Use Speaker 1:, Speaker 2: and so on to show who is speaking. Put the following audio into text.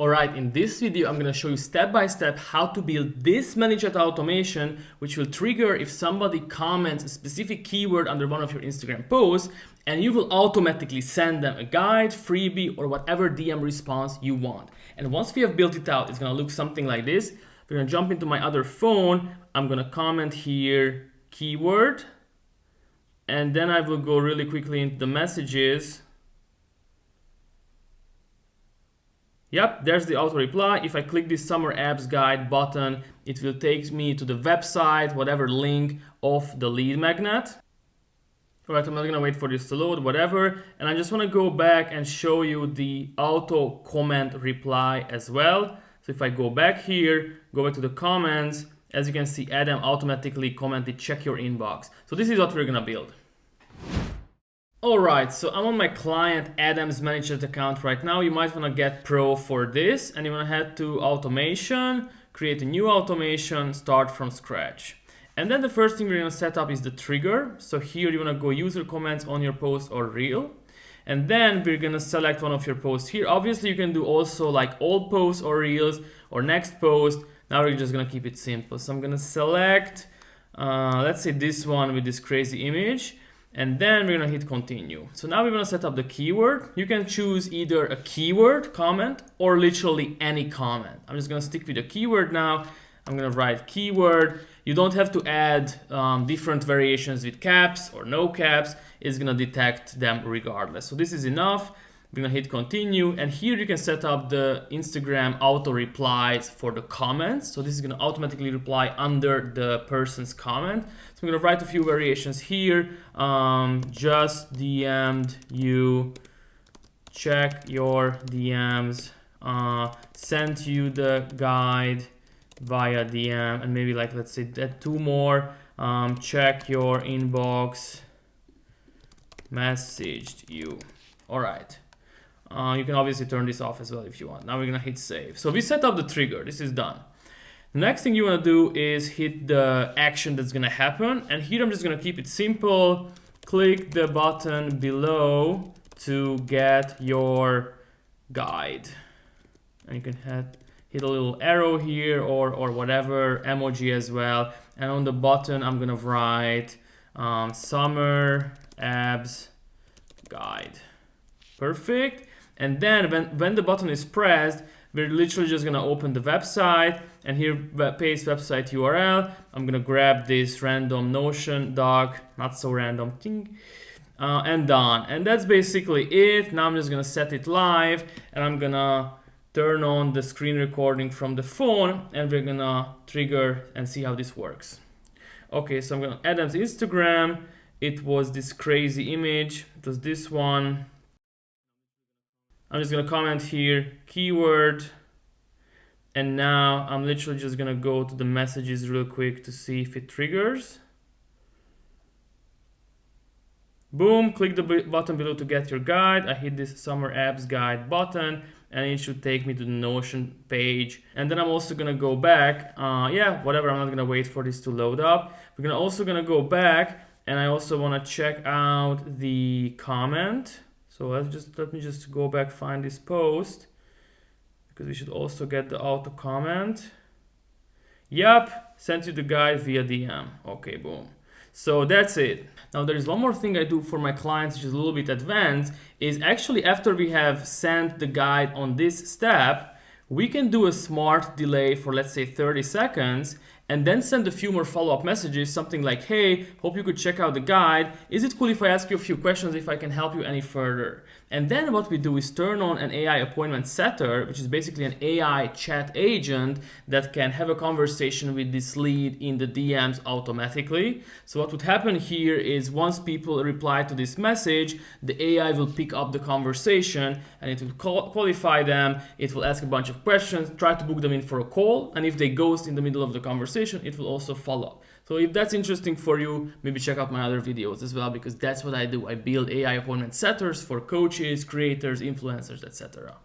Speaker 1: Alright, in this video I'm going to show you step by step how to build this Manychat automation, which will trigger if somebody comments a specific keyword under one of your Instagram posts, and you will automatically send them a guide, freebie, or whatever DM response you want. And once we have built it out, it's going to look something like this. We're going to jump into my other phone. I'm going to comment here keyword, and then I will go really quickly into the messages. Yep, there's the auto reply. If I click this summer apps guide button, it will take me to the website, whatever link of the lead magnet. All right, I'm not gonna wait for this to load, whatever. And I just wanna go back and show you the auto comment reply as well. So if I go back here, go back to the comments, as you can see, Adam automatically commented, check your inbox. So this is what we're gonna build. Alright, so I'm on my client Adam's Manychat account right now. You might want to get Pro for this, and you want to head to Automation, create a new automation, start from scratch. And then the first thing we're going to set up is the trigger. So here you want to go user comments on your post or reel. And then we're going to select one of your posts here. Obviously you can do also like old posts or reels or next post. Now we're just going to keep it simple. So I'm going to select, let's say this one with this crazy image. And then we're gonna hit continue. So now we're gonna set up the keyword. You can choose either a keyword comment or literally any comment. I'm just gonna stick with the keyword now. I'm gonna write keyword. You don't have to add different variations with caps or no caps. It's gonna detect them regardless. So this is enough. We're gonna hit continue, and here you can set up the Instagram auto replies for the comments. So this is gonna automatically reply under the person's comment. So I'm gonna write a few variations here. Just DM'd you, check your DMs, sent you the guide via DM, and maybe like, let's say that two more, check your inbox, messaged you. All right. You can obviously turn this off as well if you want. Now we're gonna hit save. So we set up the trigger, this is done. The next thing you wanna do is hit the action that's gonna happen. And here I'm just gonna keep it simple. Click the button below to get your guide. And you can hit a little arrow here or whatever, emoji as well. And on the button, I'm gonna write summer abs guide. Perfect. And then when the button is pressed, we're literally just gonna open the website, and here paste website URL. I'm gonna grab this random Notion doc, not so random, and done. And that's basically it. Now I'm just gonna set it live, and I'm gonna turn on the screen recording from the phone, and we're gonna trigger and see how this works. Okay, so I'm gonna Adam's Instagram. It was this crazy image. It was this one. I'm just gonna comment here, keyword, and now I'm literally just gonna go to the messages real quick to see if it triggers. Boom, click the button below to get your guide. I hit this summer apps guide button, and it should take me to the Notion page. And then I'm also gonna go back, yeah, whatever, I'm not gonna wait for this to load up. We're also gonna go back, and I also wanna check out the comment. So let me just go back, find this post, because we should also get the auto comment. Yep, sent you the guide via DM. Okay, boom. So that's it. Now there is one more thing I do for my clients, which is a little bit advanced, is actually after we have sent the guide on this step, we can do a smart delay for, let's say, 30 seconds, and then send a few more follow-up messages, something like, hey, hope you could check out the guide. Is it cool if I ask you a few questions, if I can help you any further? And then what we do is turn on an AI appointment setter, which is basically an AI chat agent that can have a conversation with this lead in the DMs automatically. So what would happen here is once people reply to this message, the AI will pick up the conversation, and it will qualify them. It will ask a bunch of questions, try to book them in for a call, and if they ghost in the middle of the conversation, it will also follow. So if that's interesting for you, maybe check out my other videos as well, because that's what I do. I build AI appointment setters for coaches, creators, influencers, etc.